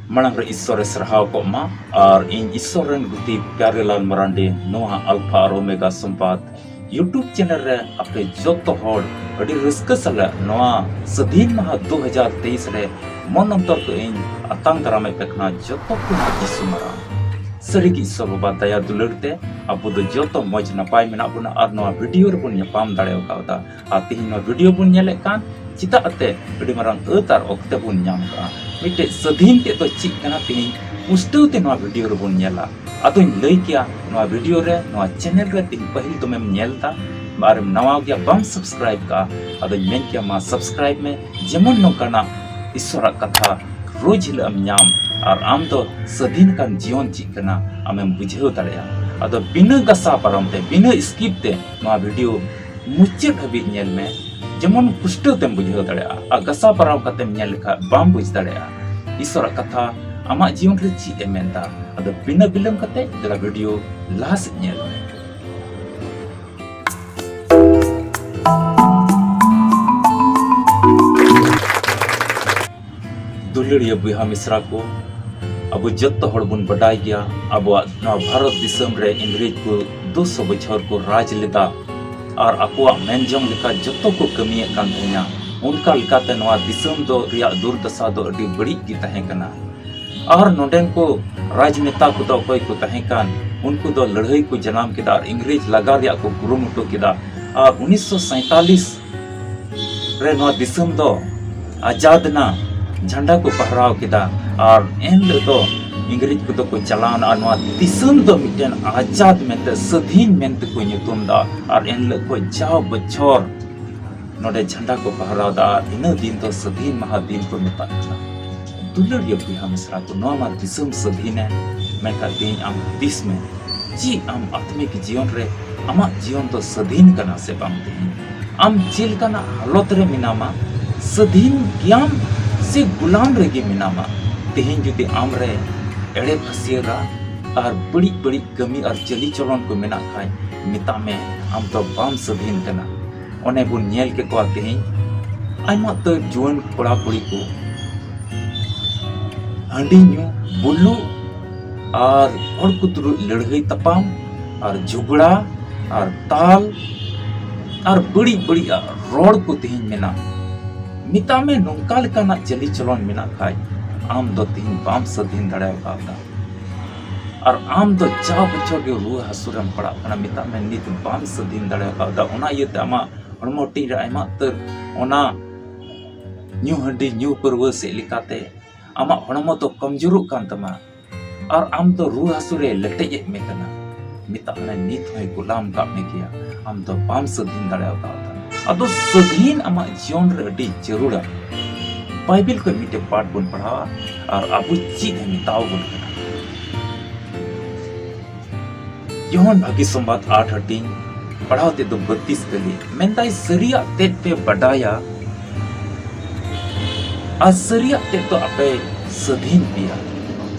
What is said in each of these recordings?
Manang re issore serhau ko ma ar in issoren guti Pyarelal Marandi noa Alpha ar Omega Sampat YouTube channel re ape joto hor adi raska sala noa sadhin maha 2023 re mon antar ko in atang darame pekna joto ko isumara sarigi issor baba daya dulurte abu do joto moj napai mena buna ar noa video re bun nyapam dareo kauda ati no video bun nyelek kan cita ate adi marang etar okte bun nyam ka mite sadhin te to chik kana ting pustu te noa video re bun nyela adoin lay kia noa video re noa channel re ting pahil to mem nyelta barem nawa gya bam subscribe ka adoin men kia ma subscribe me jemon nokana issora katha रोज हिल नाम और आम तो सदीन कान जीवन चीज करना आमें बुझेव दाड़ेया अदो बिना गसा पारमते बिना स्किप ते नवा वीडियो मुच्चे हबी नेल में जेमन पुष्टो तेम बुझेव दाड़ेया आ गसा पाराम कतेम नेल लेखा बाम बुझ दाड़ेया ईश्वर कथा आमा जीवन रे चीज एमेंदा अदो बिना बिलम कते जरा वीडियो लास नेल में दुलड़िया बुहा मिश्रा को अब जत बन बडाई गया अब भारत दिसम रे इंग्रेज को 200 बछर को राज लेदा और अकुआ मेनजम लेका जतो को कमिए कान तहना उनका लेकाते नवा दिसम दो रिया दुर्दशा दो अडी बड़ी की तहे कना और नोडेन को राजनेता को दो कोई को तहे कान उनको दो लड़ाई को जनाम केदा और इंग्रेज लगा रिया को गुरुमुटो केदा और 1947 रे नवा दिसम दो आजाद ना झंडा को पहराव किदा और एन तो इंग्रेज को तो को चलान अनवा दिसम दो मिटन आजाद में ते सधीन में को nyutum दा और एन को जाओ बछोर नोडे झंडा को पहराव दा इन दिन तो सधीन महादीन को मेता दुलड़िया बुहा मिश्रा को नोमा दिसम सधीन है मैं का दिन आम दिस में जी आम आत्मिक जीवन रे आमा जीवन तो सधीन कना से बाम दिन आम जेल कना हालत रे मिनामा सधीन ज्ञान से गुलाम रेगी मिनामा तेहें जुदी आम रे एड़े फसियरा और बड़ी बड़ी कमी और चली चलन को मेना खाय मिता में आम तो बाम सधीन कना ओने बुन नेल के को तेहें आइमा तो जुवन कोड़ा कुड़ी को हंडी न्यू बुल्लू और कुतरु लड़ाई तपाम और झगड़ा और ताल और बड़ी बड़ी रोड को तेहें मेना मिता में नोंका लेकाना चली चलन मेना खाय आम दो तीन बाम सधीन दाड़े कादा और आम दो जा बच्चों के रुआ हसुरम पड़ा कना मिता में नित बाम सधीन दाड़े कादा ओना येते आमा हरमोटी रे आइमा तर ओना न्यू हंडी न्यू परव से लिकाते आमा हरमो तो कमजोर कान तमा और आम तो रुआ हसुरे लटेजे में कना मिता में नित होय गुलाम का में किया आम तो बाम सधीन दाड़े कादा अदो सधीन आमा जीवन रे अडी जरूरा बाइबल को मिटे पाठ बन पढ़ावा और अबु चीज है मिताओ बन कना योहन भागी संवाद 8:18 पढ़ावते तो 32 कली मेंदाई सरिया तेत पे बडाया असरिया तेत तो आपे सधीन पिया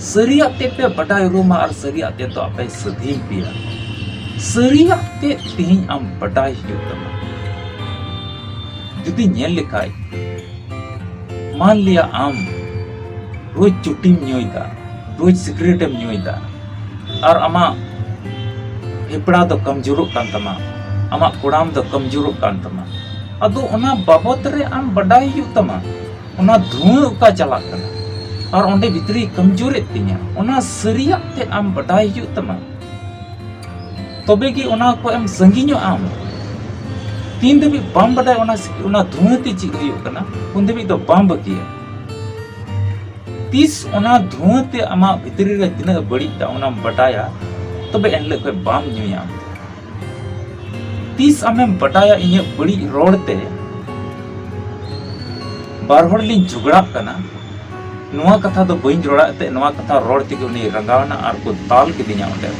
सरिया तेत पे बडाय रोमा और सरिया तेत तो आपे सधीन पिया सरिया तेत तीन आम बडाय युतमा जुदी नेल लेखाय मान लिया आम रोज चुटीम न्योयदा रोज सिगरेटम न्योयदा और आमा हेपड़ा तो कमजोर कान तमा आमा कोड़ाम तो कमजोर कान तमा अदो ओना बाबत रे आम बडाई हु तमा ओना धुआं का चला कना और ओंडे भितरी कमजोर तिया ओना सरिया ते आम बडाई हु तमा तबे की ओना को एम संगिño आम तीन देवी बाम बडाय ओना धुआं ते चीज हुयो कना उन देवी तो बाम बकिया तीस ओना धुआं ते आमा भितरी रे तिना बड़ी ता ओना बडाया तबे एनले को बाम न्यूया तीस आमें बडाया इने बड़ी रोड ते बार होड़ लिन झगड़ा कना नोआ कथा तो बइन जोड़ा ते नोआ कथा रोड ते उनी रंगावना आर को ताल के दिया ओंडे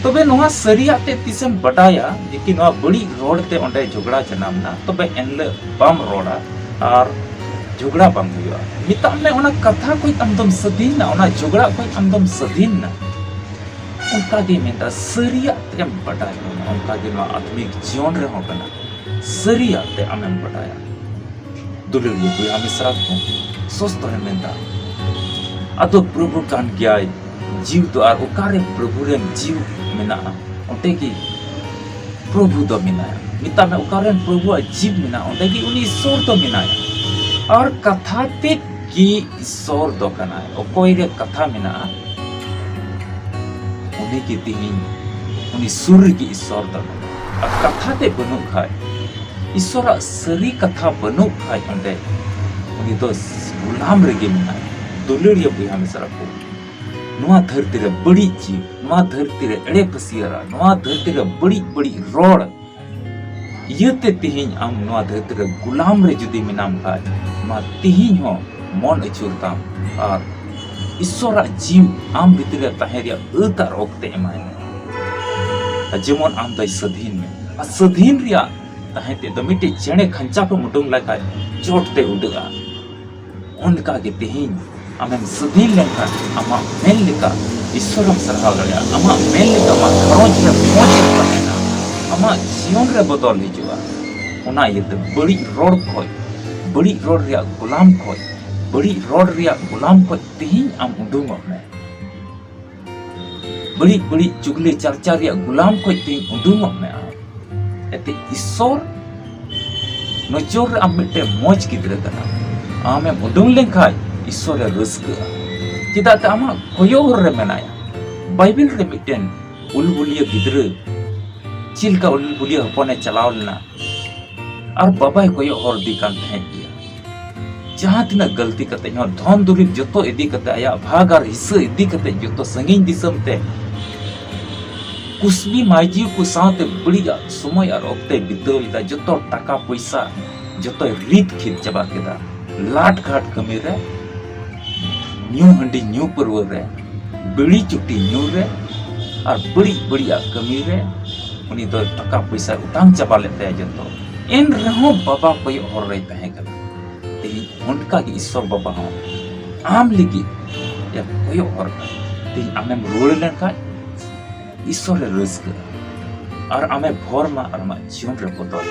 तबे नोआ सरिया ते तिसम बडाया जेकि नोआ बड़ी रोड ते ओंडे झगड़ा जनामना तबे एनले बाम रोड़ा और झगड़ा बाम हुआ मिता में ओना कथा कोई अमदम सदीन ना ओना झगड़ा कोई अमदम सदीन ना उनका गे मेंदा सरिया ते बडाया उनका गे नोआ आत्मिक जीवन रे हो कना सरिया ते आमें बडाया दुलरिया बुया मिश्रा को स्वस्थ है मेंदा अतो प्रभु कान गया जीव तो आर ओकारे प्रभु रे जीव मेना ओटे की प्रभु दो मिनाया मिता में ओकारे प्रभु जीव मिना ओटे की उनी ईश्वर तो मिनाया और कथा ते की ईश्वर दो कना है ओकोई रे कथा मिना उन्हीं की तिहिं उनी सूर्य की ईश्वर दो और कथा ते बनु खाए ईश्वर सरी कथा बनु खाए ओटे उनी तो गुलाम रे के मिना दुलरिया बुया मिश्रा को नवा धरती रे बड़ी जीव नवा धरती रे एड़े पसियरा नवा धरती रे बड़ी बड़ी रोड यते तिहिं आम नवा धरती रे गुलाम रे जुदी मिनाम खाय मा तिहिं हो मन अचुरताम और ईश्वरा जीव आम भीतर रे तहेरिया अतार ओक्ते एमाय जेमन आम दई सधीन में सधीन रिया तहेते द मिटे चेणे खंचा को मुटुंग लगा चोटते उडगा उनका के तिहिं आमें सधीन लेखा आमा मेल लेका ईश्वरम सरहाव दड़िया आमा मेल लेका आमा घरोंज रे पहुंच तहेना आमा जीवन रे बदल हिजुआ ओना यते बड़ी रोड खोय बड़ी रोड रिया गुलाम खोय बड़ी रोड रिया गुलाम खोय तिहिं आम उडुंग में बड़ी बड़ी चुगली चर्चा रिया गुलाम खोय तिहिं उडुंग में एते ईश्वर नजर आम मिटे मौज गिदरे कना आमे उडुंग लेखाय ईश्वर रस्क चिदाते आमा कोयोर रे मेनाया बाइबल रे मिटेन उलबुलिया गिद्र चिलका उलबुलिया हपने चलाव लेना और बाबाई कोयो और दी कान तहे गया जहां तिना गलती कते हो धन दुरिब जतो इदी कते आया भागार हिस्सा इदी कते जतो संगीन दिसम ते कुसमी माइजी को साथे बड़िया समय और ओक्ते बितल दा जतो टाका पैसा जतो रीत खित चबा केदा लाट घाट कमी रे न्यू हंडी न्यू परवर रे बड़ी चुटी न्यू रे और बड़ी बढ़िया कमी रे उनी दो टका पैसा उतांग चबा लेते जतो एन रहो बाबा कोई और रे तहे कला तेही उनका की ईश्वर बाबा हो आम लिगी या कोई और तेही आमे रोड लेन का ईश्वर रे रस्क और आमे भोर मा और मा जीवन रे बदल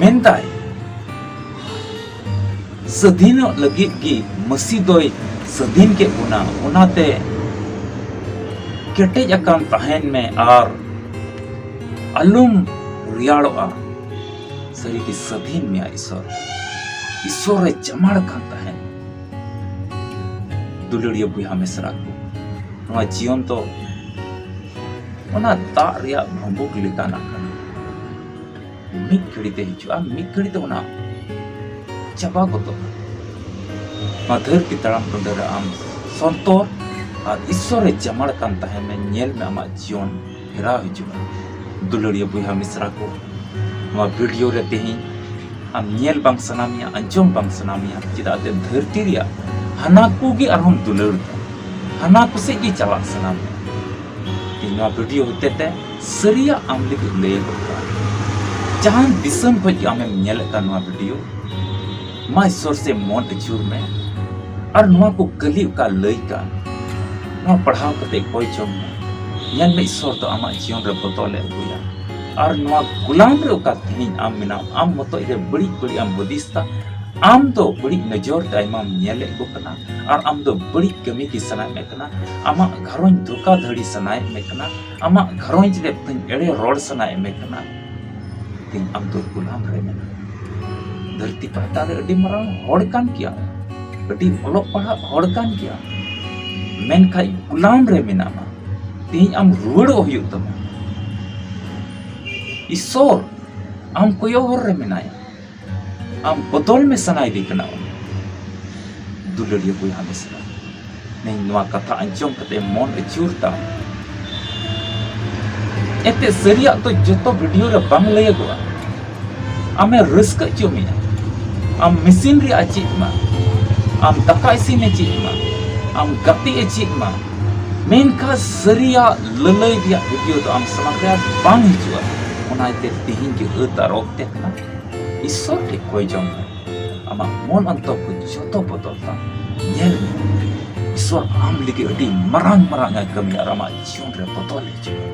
मेनताई सधीन लगी की मसी दोय सधीन के उना उनाते केटेज अकान तहन में और अलुम रियाड़ोआ सरी की सधीन में ईश्वर रे जमाड़ कान तहन दुलड़िया बुया मिश्रा को नवा जीवन तो उना दा रिया भंबुक लेका ना कना मिक खड़ीते हिजुआ मिक खड़ीते उना चबा को तो मधुर की तड़म टुंडर आम संतोर और ईश्वर जमाड़ कान तहे में नेल में आमा जीवन फेरा हिजुआ दुलड़िया बुया मिश्रा को नवा वीडियो रे तेही आम नेल बांग सनामिया अंजोम बांग सनामिया चिदाते धरती रिया हना को गी और हम दुलड़ हना को से की चला सनामिया नवा वीडियो होते ते सरिया आम लिख ले जहां दिसम को आमे नेल का नवा वीडियो मा ईश्वर से मन अचूर में और नुआ को गली का लई का नुआ पढ़ाव कते कोई चोम में में ईश्वर तो आमा जीवन रे बदले हुआ और नुआ गुलाम रे का थिन आम मिना आम मतो इरे बड़ी बड़ी आम बदिस्ता आम तो बड़ी नजर दाइमाम नेले को कना और आम तो बड़ी कमी की सनाय में कना आमा घरों धोखा धड़ी सनाय में कना आमा घरों रे एड़े रोड सनाय में कना तीन आम तो गुलाम रे में धरती पता रे अडी मरांग होड़ कान किया अडी ओलो पढ़ा होड़ कान किया मेन खाई गुलाम रे मिनामा तीन आम रुवड़ होयो तम ईश्वर आम कोयो होर रे मिनाया आम बदल में सनाई दिकना दुलड़िया बुया मिश्रा नहीं नवा कथा अंजम कते मन अचूरता एते सरिया तो जतो वीडियो रे बांग लय गोआ आमे रस्क चुमिया आम मशीन रे अचित मा आम दका इसिन अचित मा आम गति अचित मा मेन का सरिया ललय दिया वीडियो तो आम समाग्र बांग हिजुआ ओनाते तिहिं के अता रोकते ना ईश्वर के कोई जम आमा मन अंत को जतो बदलता नेल ईश्वर आम लिगे अडी मरांग मरांग कमी आरामा जीवन रे बदल हिजुआ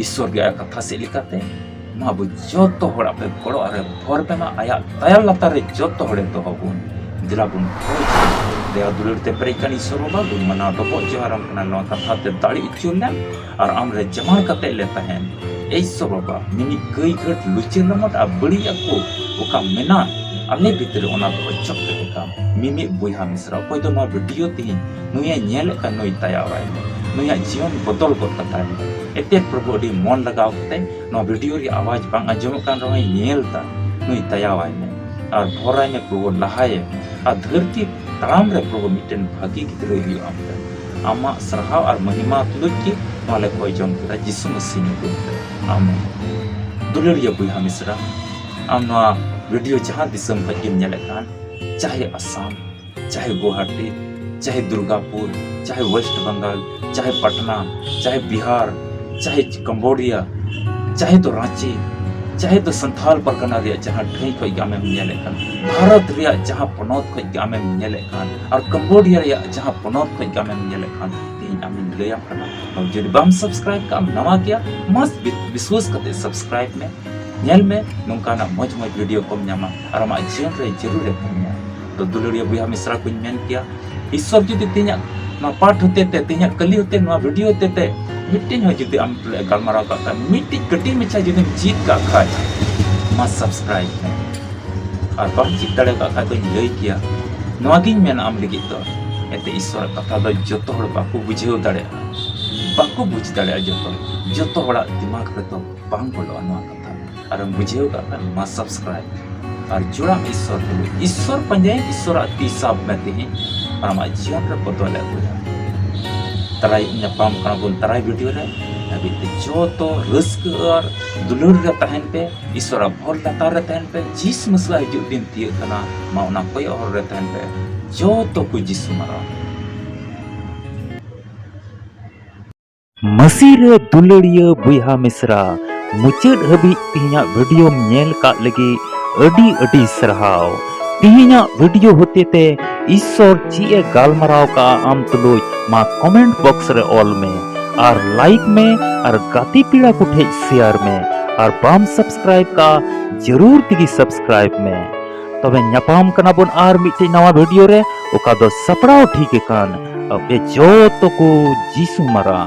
ईश्वर के कथा से लिखाते abu joto hor ape goro are bor pe ma aya tayal latar re joto hore to hobun dilabun dia dulur te perikani soroba gun mana dopo jaram kana no katha te dali ichulem ar amre jaman kate le tahen ei soroba mini kai ghat luchin lamot abdi aku uka mena ale bitre ona do ochok te kam mimi buiha misra koi do no video tin nuya nyel kan noi tayawai nuya jion botol kot katai ete probo di mon lagaw te no video ri awaj bang ajom kan rohai nyel ta nui tayawai me ar bhorai me probo lahaye ar dharti ताम रे प्रभु mitten भागी गिद्रे हि आमते आमा सरहाव और महिमा तुलुक की माले कोई जम करा यीशु मसीह ने बोलते आमेन दुलरिया बुया मिसरा आमना वीडियो जहां दिसम भगिम नेलेकान चाहे असम चाहे गुवाहाटी चाहे दुर्गापुर चाहे वेस्ट बंगाल चाहे पटना चाहे बिहार चाहे कंबोडिया चाहे तो रांची चाहे तो संथाल परगना रे जहां ठई खय गामे नेलेकान भारत रे जहां पनोत खय गामे नेलेकान और कंबोडिया रे जहां पनोत खय गामे नेलेकान तीन आमिन लेया करना और जदि बम सब्सक्राइब का नवा किया मस्त विश्वास करते सब्सक्राइब में नेल में नोंका ना मज मज वीडियो को न्यामा और मा जीवन रे जरूर है तो दुलरिया बुया मिश्रा को मेन किया ईश्वर जदि तिना ना पाठ होते ते तिना कली होते ना वीडियो होते ते मीटिंग हो जुदी आम गलमारा का मीटिंग कटी में चाहे जुदी जीत का खाए मा सब्सक्राइब में और बात जीत दड़े का खाए तो लई किया नवागिन में आम लगी तो एते ईश्वर कथा दो जतो हड़ बाकू बुझेव दड़े बाकू बुझ दड़े जतो हड़ा दिमाग रे तो बांग बोलो नवा कथा और बुझेव का मा सब्सक्राइब और जुड़ा ईश्वर पंजे ईश्वर अति साब में तेही और मा जीवन रे बदल हुआ तराई nyapam kana bun tarai video re nabi te joto risk और दुलुर रे तहन पे ईश्वर भोर लतार रे तहन पे जिस मसला हिजुक दिन तिय kana ma ona koi और रे तहन पे joto ku जिसु मारा मसीह रे दुलड़िया बुया मिश्रा मुचाद हबी तिहिना वीडियो नेल का लगी अडी अडी सरहाव तिहिना वीडियो होते ते ईश्वर ची गालमराव का आम तुलुज मा कमेंट बॉक्स रे ऑल में और लाइक में और गाती पीड़ा को ठे शेयर में और बाम सब्सक्राइब का जरूर तिगी सब्सक्राइब में तबे न्यापाम कना बोन आर मिटे नवा वीडियो रे ओका दो सपड़ाव ठीक कान अब ए जो तो को जीसु मरा।